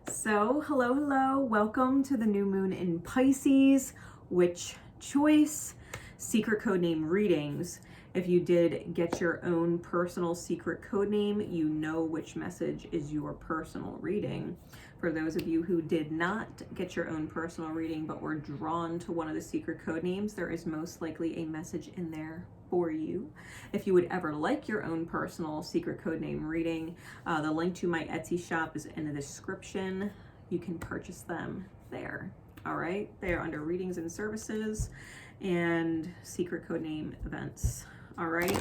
So, hello, welcome to the new moon in Pisces, Witch Choice, secret code name readings. If you did get your own personal secret code name, you know which message is your personal reading. For those of you who did not get your own personal reading but were drawn to one of the secret code names, there is most likely a message in there for you. If you would ever like your own personal secret code name reading, the link to my Etsy shop is in the description. You can purchase them there. All right, they are under readings and services and secret code name events. All right,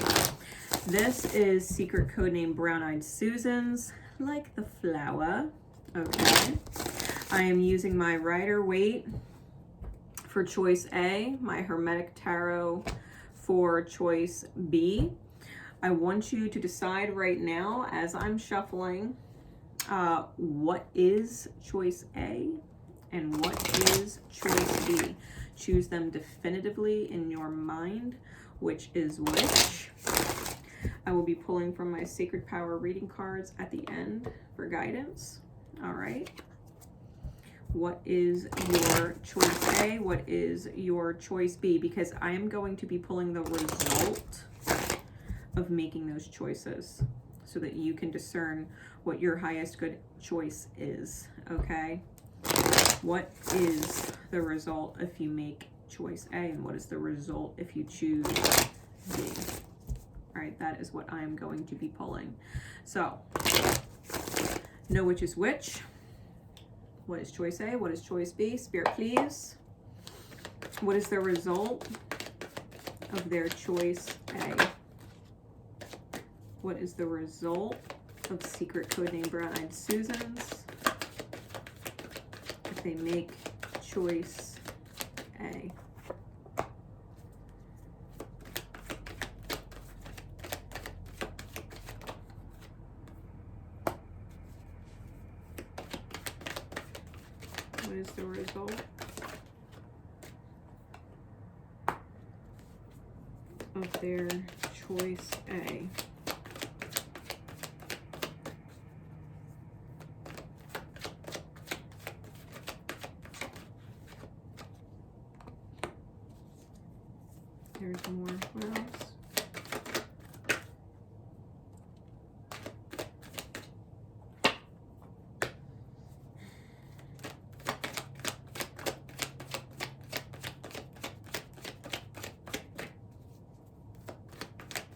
this is secret code name Brown Eyed Susans, like the flower. Okay, I am using my Rider-Waite for choice A, my Hermetic Tarot for choice B. I want you to decide right now as I'm shuffling what is choice A and what is choice B. Choose them definitively in your mind, which is which. I will be pulling from my Sacred Power reading cards at the end for guidance. All right. What is your choice A? What is your choice B? Because I am going to be pulling the result of making those choices so that you can discern what your highest good choice is, okay? What is the result if you make choice A, and what is the result if you choose B? All right, that is what I'm going to be pulling. So, know which is which. What is choice A? What is choice B? Spirit, please. What is the result of their choice A? What is the result of secret code name Brown Eyed Susans if they make choice A? What is the result of their choice A? There's more. What else?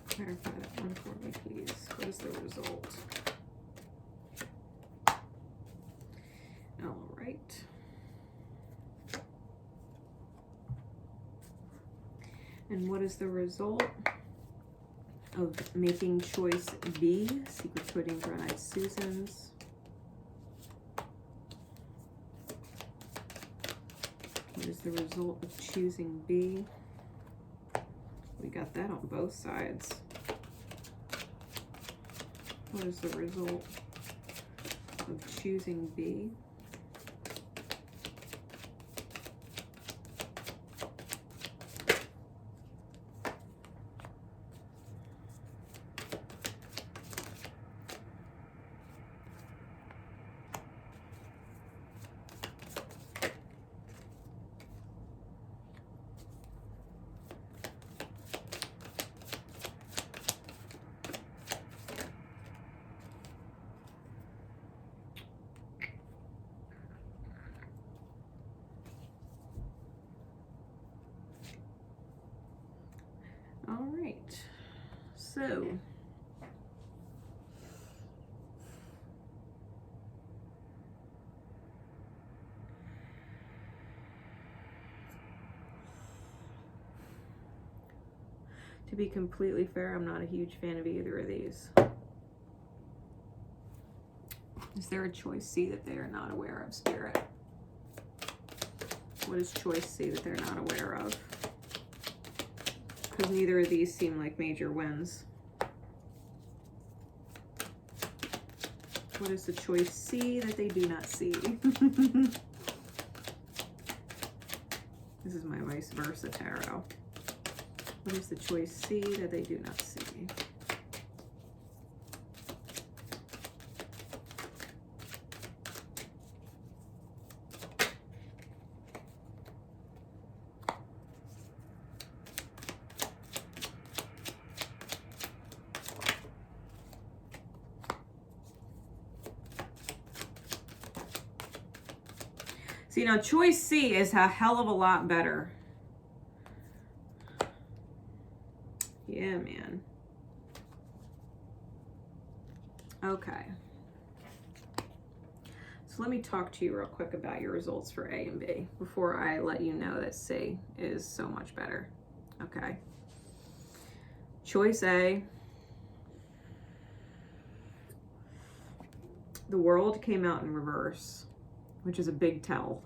Clarify that one for me, please. What is the result? All right. And what is the result of making choice B? Secret code name Brown Eyed Susans. What is the result of choosing B? We got that on both sides. What is the result of choosing B? All right, so to be completely fair, I'm not a huge fan of either of these. Is there a choice C that they are not aware of, Spirit? What is choice C that they're not aware of? Because neither of these seem like major wins. What is the choice C that they do not see? This is my vice versa tarot. What is the choice C that they do not see? See, now choice C is a hell of a lot better. Yeah, man. Okay. So let me talk to you real quick about your results for A and B before I let you know that C is so much better. Okay. Choice A. The world came out in reverse, which is a big tell.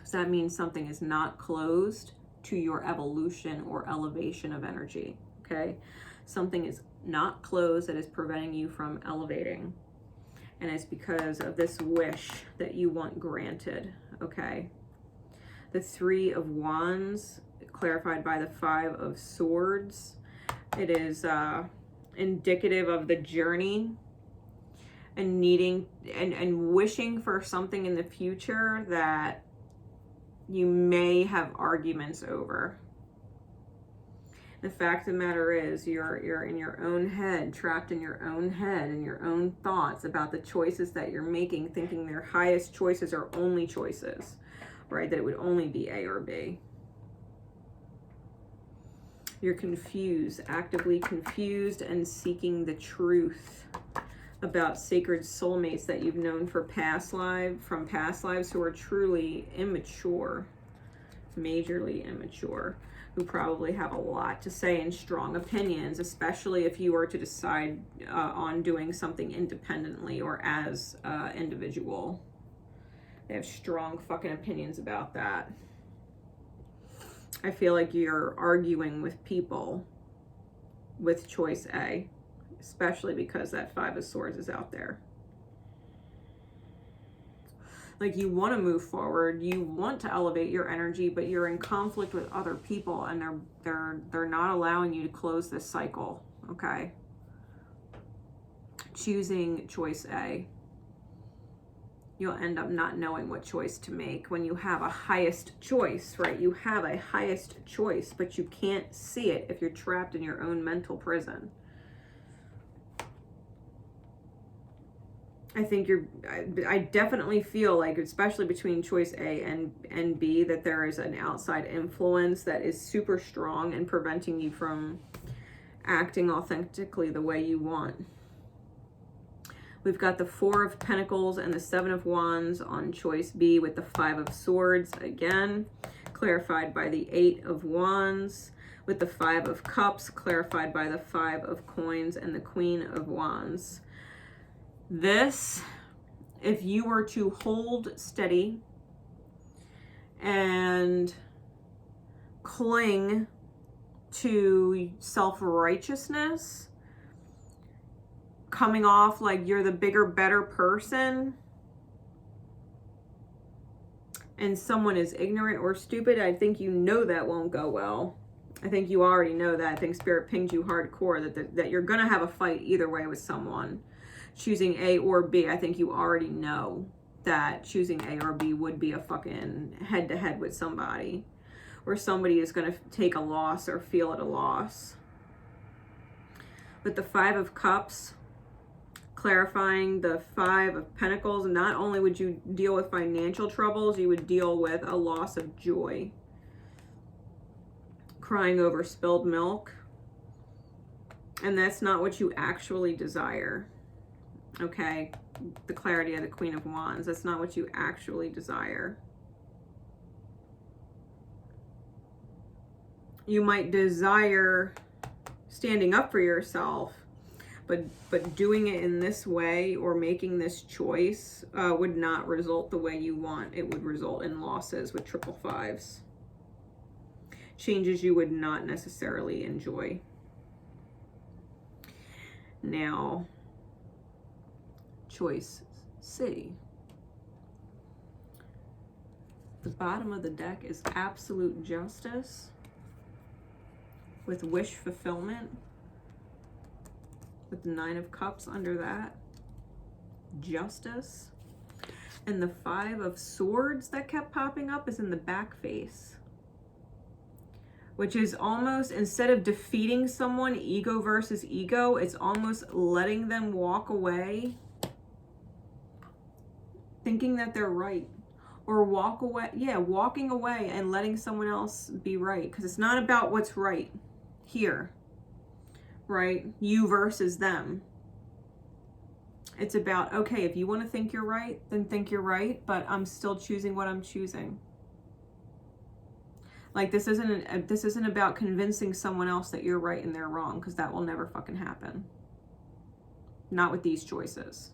So that means something is not closed to your evolution or elevation of energy, okay? Something is not closed that is preventing you from elevating. And it's because of this wish that you want granted, okay? The Three of Wands, clarified by the Five of Swords. It is indicative of the journey and needing and wishing for something in the future that you may have arguments over. The fact of the matter is you're in your own head, trapped in your own head and your own thoughts about the choices that you're making, thinking their highest choices are only choices, right? That it would only be A or B. You're confused, actively confused, and seeking the truth about sacred soulmates that you've known from past lives who are truly immature, majorly immature, who probably have a lot to say and strong opinions, especially if you were to decide on doing something independently or as individual. They have strong fucking opinions about that. I feel like you're arguing with people with choice A, especially because that Five of Swords is out there. Like, you want to move forward, you want to elevate your energy, but you're in conflict with other people and they're not allowing you to close this cycle, okay? Choosing choice A, you'll end up not knowing what choice to make when you have a highest choice, right? You have a highest choice, but you can't see it if you're trapped in your own mental prison. I think I definitely feel like, especially between choice A and B, that there is an outside influence that is super strong and preventing you from acting authentically the way you want. We've got the Four of Pentacles and the Seven of Wands on choice B with the Five of Swords again, clarified by the Eight of Wands, with the Five of Cups, clarified by the Five of Coins and the Queen of Wands. This, if you were to hold steady and cling to self-righteousness, coming off like you're the bigger, better person, and someone is ignorant or stupid, I think you know that won't go well. I think you already know that. I think Spirit pinged you hardcore that you're going to have a fight either way with someone. Choosing A or B, I think you already know that choosing A or B would be a fucking head-to-head with somebody, or somebody is going to take a loss or feel at a loss. With the Five of Cups, clarifying the Five of Pentacles, not only would you deal with financial troubles, you would deal with a loss of joy. Crying over spilled milk. And that's not what you actually desire. Okay, the clarity of the Queen of Wands, that's not what you actually desire. You might desire standing up for yourself, but doing it in this way or making this choice would not result the way you want. It would result in losses with triple fives. Changes you would not necessarily enjoy. Now, choice C. The bottom of the deck is absolute justice with wish fulfillment, with the Nine of Cups under that, justice, and the Five of Swords that kept popping up is in the back face, which is almost, instead of defeating someone, ego versus ego, it's almost letting them walk away thinking that they're right, or walk away. Yeah, walking away and letting someone else be right, because it's not about what's right here, right? You versus them. It's about, okay, if you want to think you're right, then think you're right, but I'm still choosing what I'm choosing. Like, this isn't about convincing someone else that you're right and they're wrong, because that will never fucking happen. Not with these choices.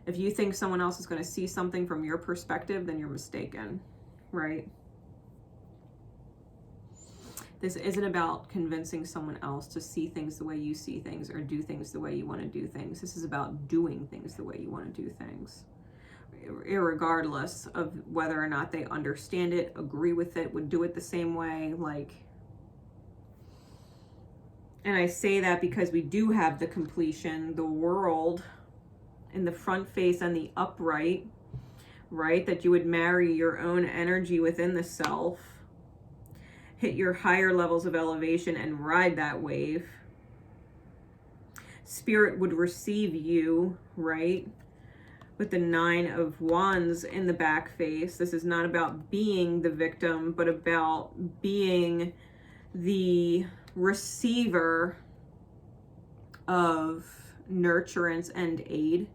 If you think someone else is going to see something from your perspective, then you're mistaken, right? This isn't about convincing someone else to see things the way you see things or do things the way you want to do things. This is about doing things the way you want to do things, irregardless of whether or not they understand it, agree with it, would do it the same way. Like, and I say that because we do have the completion, the world in the front face and the upright, right? That you would marry your own energy within the self, hit your higher levels of elevation and ride that wave. Spirit would receive you, right? With the 9 of Wands in the back face. This is not about being the victim, but about being the receiver of nurturance and aid.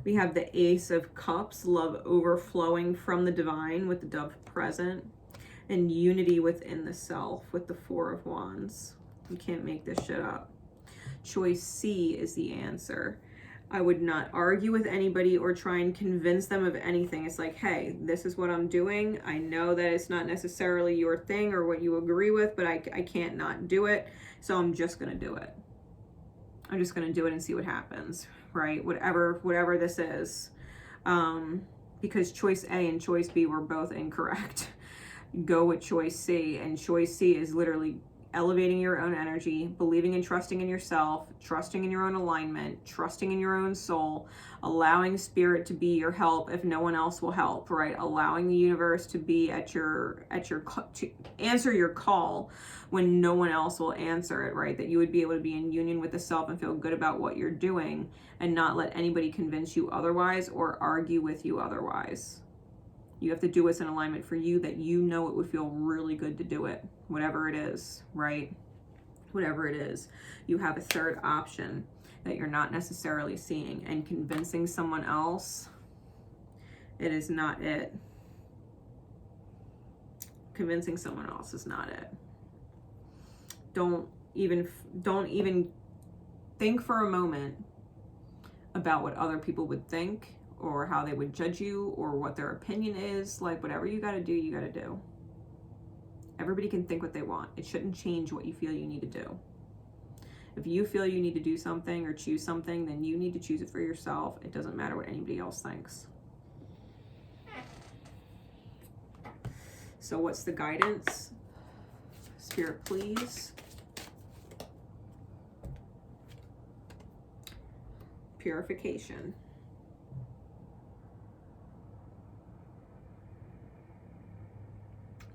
We have the Ace of Cups, love overflowing from the divine with the dove present, and unity within the self with the 4 of Wands. You can't make this shit up. Choice C is the answer. I would not argue with anybody or try and convince them of anything. It's like, hey, this is what I'm doing. I know that it's not necessarily your thing or what you agree with, but I can't not do it. So I'm just going to do it. I'm just going to do it and see what happens, right? Whatever this is. Because choice A and choice B were both incorrect. Go with choice C, and choice C is literally elevating your own energy, believing and trusting in yourself, trusting in your own alignment, trusting in your own soul, allowing spirit to be your help if no one else will help, right? Allowing the universe to be to answer your call when no one else will answer it, right? That you would be able to be in union with the self and feel good about what you're doing and not let anybody convince you otherwise or argue with you otherwise. You have to do what's in alignment for you, that you know it would feel really good to do it, whatever it is, right? Whatever it is. You have a third option that you're not necessarily seeing, and convincing someone else, it is not it. Convincing someone else is not it. Don't even think for a moment about what other people would think, or how they would judge you, or what their opinion is. Like, whatever you got to do, you got to do. Everybody can think what they want. It shouldn't change what you feel you need to do. If you feel you need to do something or choose something, then you need to choose it for yourself. It doesn't matter what anybody else thinks. So what's the guidance? Spirit, please. Purification.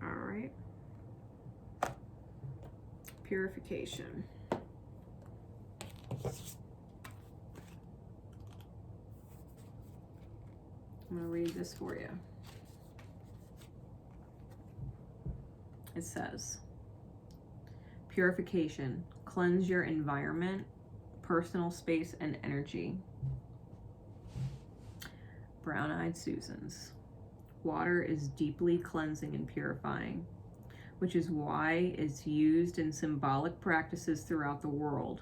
All right. Purification. I'm going to read this for you. It says, purification. Cleanse your environment, personal space, and energy. Brown-eyed Susans. Water is deeply cleansing and purifying, which is why it's used in symbolic practices throughout the world.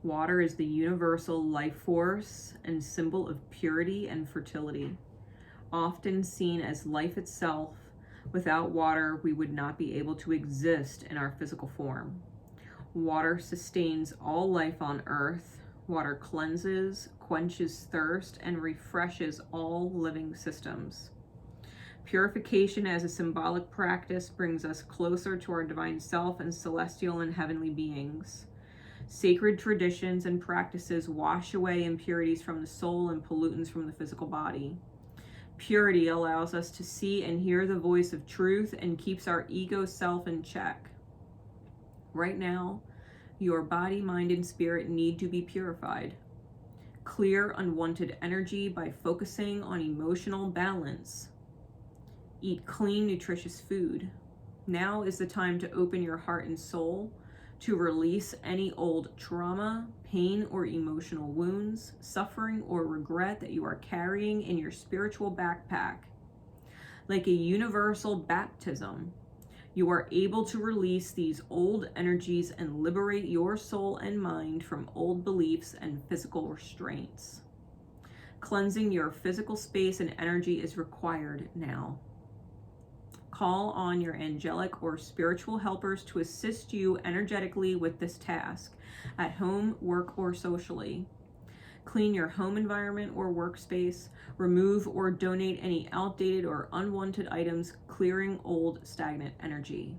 Water is the universal life force and symbol of purity and fertility, often seen as life itself. Without water, we would not be able to exist in our physical form. Water sustains all life on earth. Water cleanses, quenches thirst, and refreshes all living systems. Purification as a symbolic practice brings us closer to our divine self and celestial and heavenly beings. Sacred traditions and practices wash away impurities from the soul and pollutants from the physical body. Purity allows us to see and hear the voice of truth and keeps our ego self in check. Right now, your body, mind, and spirit need to be purified. Clear unwanted energy by focusing on emotional balance. Eat clean, nutritious food. Now is the time to open your heart and soul to release any old trauma, pain, or emotional wounds, suffering, or regret that you are carrying in your spiritual backpack. Like a universal baptism, you are able to release these old energies and liberate your soul and mind from old beliefs and physical restraints. Cleansing your physical space and energy is required now. Call on your angelic or spiritual helpers to assist you energetically with this task, at home, work, or socially. Clean your home environment or workspace. Remove or donate any outdated or unwanted items, clearing old stagnant energy.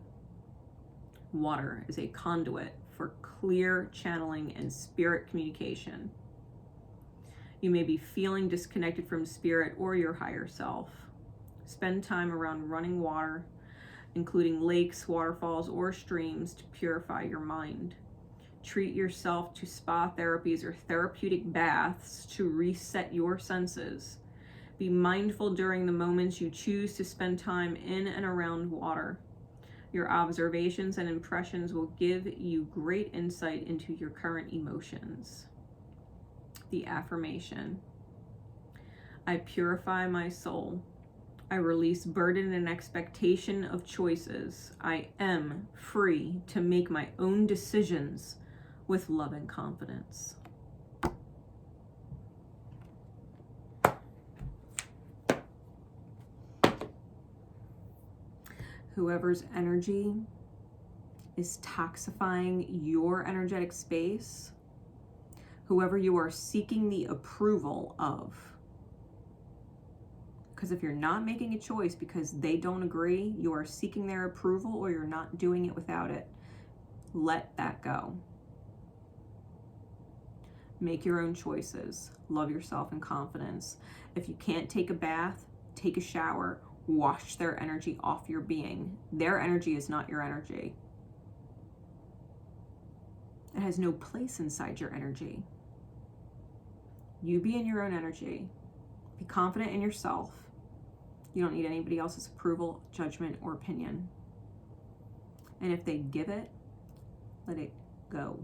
Water is a conduit for clear channeling and spirit communication. You may be feeling disconnected from spirit or your higher self. Spend time around running water, including lakes, waterfalls, or streams, to purify your mind. Treat yourself to spa therapies or therapeutic baths to reset your senses. Be mindful during the moments you choose to spend time in and around water. Your observations and impressions will give you great insight into your current emotions. The affirmation: I purify my soul. I release burden and expectation of choices. I am free to make my own decisions with love and confidence. Whoever's energy is toxifying your energetic space, whoever you are seeking the approval of, because if you're not making a choice because they don't agree, you are seeking their approval, or you're not doing it without it. Let that go. Make your own choices. Love yourself in confidence. If you can't take a bath, take a shower. Wash their energy off your being. Their energy is not your energy. It has no place inside your energy. You be in your own energy. Be confident in yourself. You don't need anybody else's approval, judgment, or opinion. And if they give it, let it go.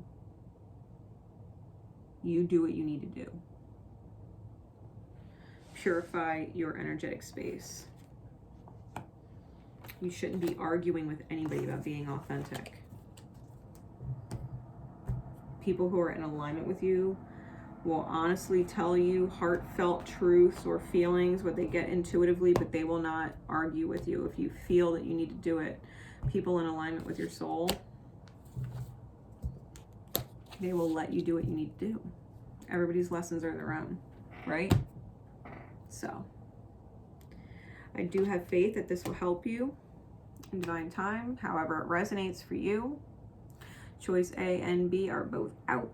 You do what you need to do. Purify your energetic space. You shouldn't be arguing with anybody about being authentic. People who are in alignment with you will honestly tell you heartfelt truths or feelings, what they get intuitively, but they will not argue with you if you feel that you need to do it. People in alignment with your soul, they will let you do what you need to do. Everybody's lessons are their own, right? So, I do have faith that this will help you in divine time, however it resonates for you. Choice A and B are both out.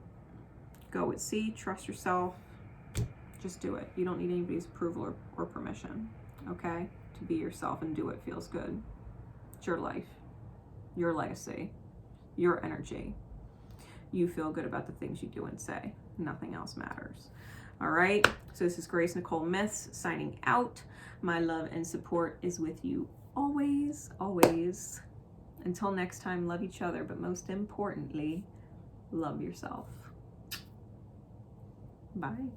Go with C, trust yourself, just do it. You don't need anybody's approval or permission, okay? To be yourself and do what feels good. It's your life, your legacy, your energy. You feel good about the things you do and say. Nothing else matters. All right, so this is Grace Nicole Myths signing out. My love and support is with you always, always. Until next time, love each other, but most importantly, love yourself. Bye.